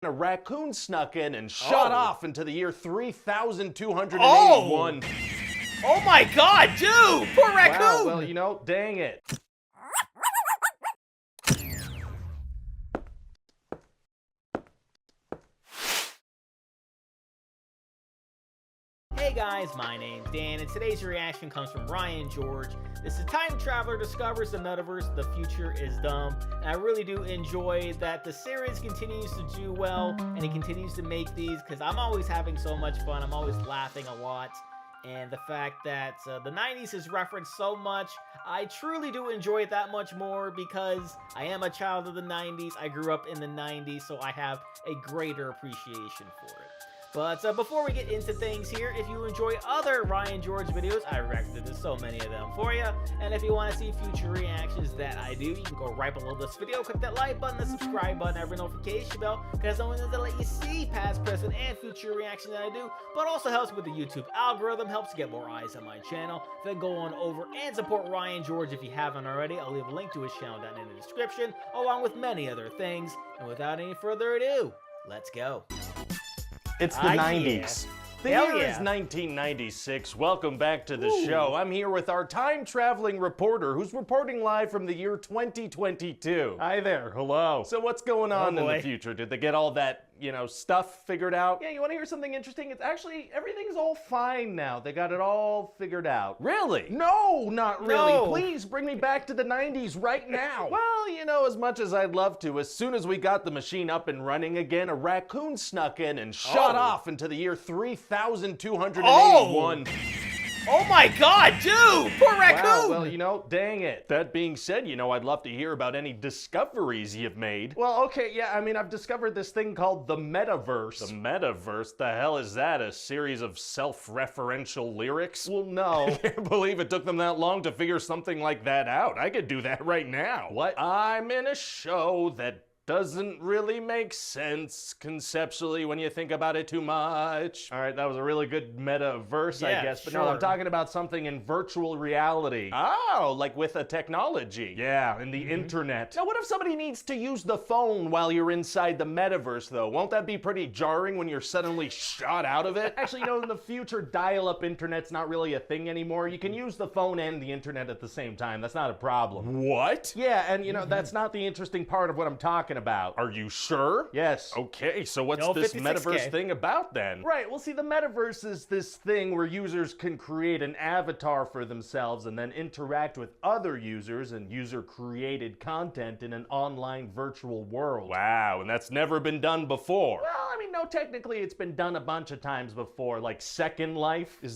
A raccoon snuck in and shot off into the year 3281. Oh my god, dude! Poor raccoon! Wow, well, you know, dang it. Hey guys, my name's Dan, and today's reaction comes from Ryan George. This is Time Traveler Discovers the Metaverse, the Future is Dumb. And I really do enjoy that the series continues to do well, and it continues to make these, because I'm always having so much fun, I'm always laughing a lot. And the fact that the 90s is referenced so much, I truly do enjoy it that much more because I am a child of the 90s, I grew up in the 90s, so I have a greater appreciation for it. But before we get into things here, if you enjoy other Ryan George videos, I reacted to so many of them for you. And if you want to see future reactions that I do, you can go right below this video, click that like button, the subscribe button, every notification bell, because not only does it let you see past, present, and future reactions that I do, but also helps with the YouTube algorithm, helps get more eyes on my channel. Then go on over and support Ryan George if you haven't already. I'll leave a link to his channel down in the description, along with many other things. And without any further ado, let's go. It's the 90s. Yeah. The Hell year yeah. is 1996. Welcome back to the show. I'm here with our time-traveling reporter who's reporting live from the year 2022. Hi there. Hello. So what's going on in the future? Did they get all that, you know, stuff figured out? Yeah, you want to hear something interesting? It's actually, everything's all fine now. They got it all figured out. Really? No, not really. No. Please bring me back to the 90s right now. Well, you know, as much as I'd love to, as soon as we got the machine up and running again, a raccoon snuck in and shot off into the year 3281. Oh my god, dude! Poor raccoon! Wow, well, you know, dang it. That being said, you know, I'd love to hear about any discoveries you've made. Well, okay, yeah, I mean, I've discovered this thing called the Metaverse. The Metaverse? The hell is that? A series of self-referential lyrics? Well, no. I can't believe it took them that long to figure something like that out. I could do that right now. What? I'm in a show that doesn't really make sense conceptually when you think about it too much. All right, that was a really good metaverse, I guess, but no, I'm talking about something in virtual reality. Oh, like with a technology. Yeah, and the internet. Now, what if somebody needs to use the phone while you're inside the metaverse, though? Won't that be pretty jarring when you're suddenly shot out of it? Actually, you know, in the future, dial-up internet's not really a thing anymore. You can use the phone and the internet at the same time. That's not a problem. What? Yeah, and you know, that's not the interesting part of what I'm talking about. Are you sure? Yes. Okay, so what's this metaverse thing about then? Right, well see, the metaverse is this thing where users can create an avatar for themselves and then interact with other users and user-created content in an online virtual world. Wow, and that's never been done before. Well, I mean, no, technically it's been done a bunch of times before, like Second Life. Is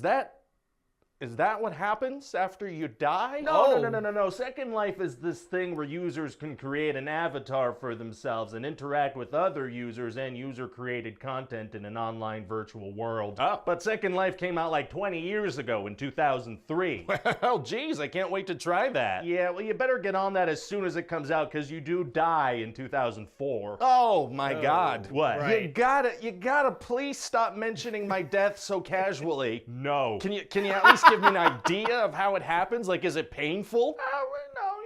that what happens after you die? No. Second Life is this thing where users can create an avatar for themselves and interact with other users and user-created content in an online virtual world. But Second Life came out like 20 years ago in 2003. Well, geez, I can't wait to try that. Yeah, well, you better get on that as soon as it comes out because you do die in 2004. Oh, my God. What? Right. You gotta please stop mentioning my death so casually. No. Can you at least give me an idea of how it happens? Like, is it painful?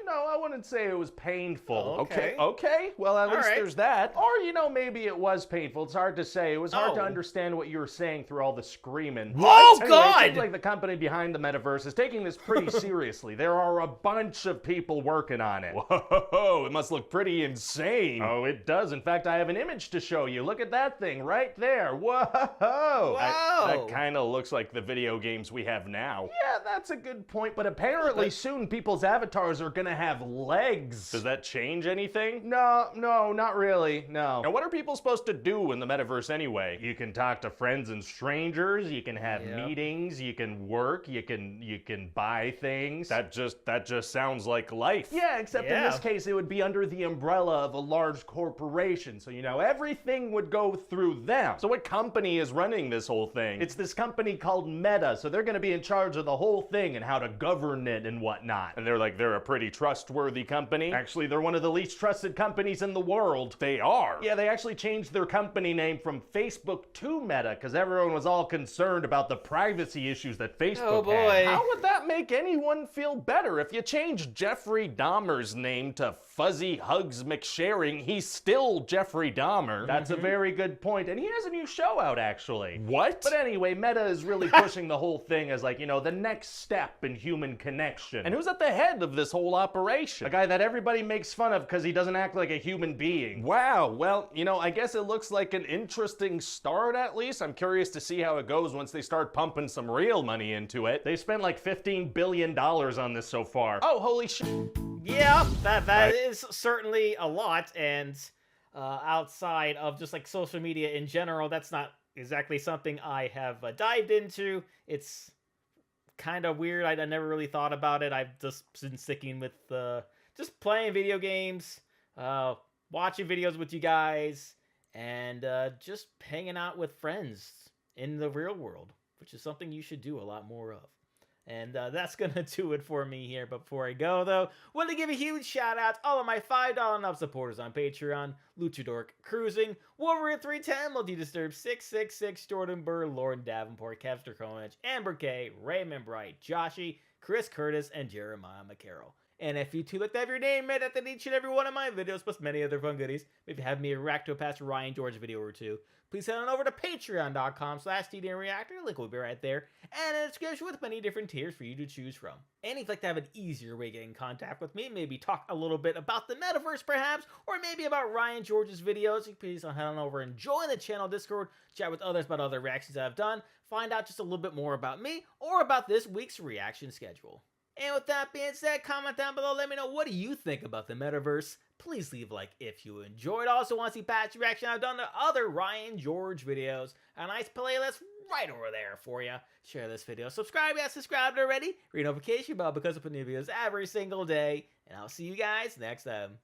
No, I wouldn't say it was painful. Okay. Well, at least there's that. Or, you know, maybe it was painful. It's hard to say. It was hard to understand what you were saying through all the screaming. Oh, anyway, God! It seems like the company behind the Metaverse is taking this pretty seriously. There are a bunch of people working on it. Whoa, it must look pretty insane. Oh, it does. In fact, I have an image to show you. Look at that thing right there. Whoa! That kind of looks like the video games we have now. Yeah, that's a good point, but apparently soon people's avatars are gonna have legs. Does that change anything? No, not really, no. Now, what are people supposed to do in the metaverse anyway? You can talk to friends and strangers, you can have meetings, you can work, you can buy things. That just sounds like life. Yeah, except in this case, it would be under the umbrella of a large corporation, so you know, everything would go through them. So what company is running this whole thing? It's this company called Meta, so they're gonna be in charge of the whole thing and how to govern it and whatnot. And they're a pretty trustworthy trustworthy company. Actually, they're one of the least trusted companies in the world. They are. Yeah, they actually changed their company name from Facebook to Meta because everyone was all concerned about the privacy issues that Facebook had. How would that make anyone feel better? If you change Jeffrey Dahmer's name to Fuzzy Hugs McSharing, he's still Jeffrey Dahmer. That's a very good point, and he has a new show out, actually. What? But anyway, Meta is really pushing the whole thing as like, you know, the next step in human connection. And who's at the head of this whole operation? A guy that everybody makes fun of because he doesn't act like a human being. Wow, well, you know, I guess it looks like an interesting start at least. I'm curious to see how it goes once they start pumping some real money into it. They spent like $15 billion on this so far. Oh, holy shit. Yeah, that is certainly a lot, and outside of just like social media in general, that's not exactly something I have dived into. It's kind of weird. I never really thought about it. I've just been sticking with just playing video games, watching videos with you guys, and just hanging out with friends in the real world, which is something you should do a lot more of. And that's going to do it for me here. But before I go, though, want to give a huge shout out to all of my $5 and up supporters on Patreon: Luchador Cruising, Wolverine 310, Multi-Disturb 666, Jordan Burr, Lauren Davenport, Kevster Conich, Amber K, Raymond Bright, Joshy, Chris Curtis, and Jeremiah McCarroll. And if you too like to have your name read at each and every one of my videos, plus many other fun goodies, maybe have me react to a past Ryan George video or two, please head on over to patreon.com/TDNReactor. Link will be right there, and a description with many different tiers for you to choose from. And if you'd like to have an easier way to get in contact with me, maybe talk a little bit about the metaverse perhaps, or maybe about Ryan George's videos, please head on over and join the channel Discord, chat with others about other reactions that I've done, find out just a little bit more about me, or about this week's reaction schedule. And with that being said, comment down below, let me know what do you think about the metaverse. Please leave a like if you enjoyed. Also want to see past reaction I've done to other Ryan George videos. A nice playlist right over there for you. Share this video. Subscribe if you haven't subscribed already. Ring notification bell because I put new videos every single day. And I'll see you guys next time.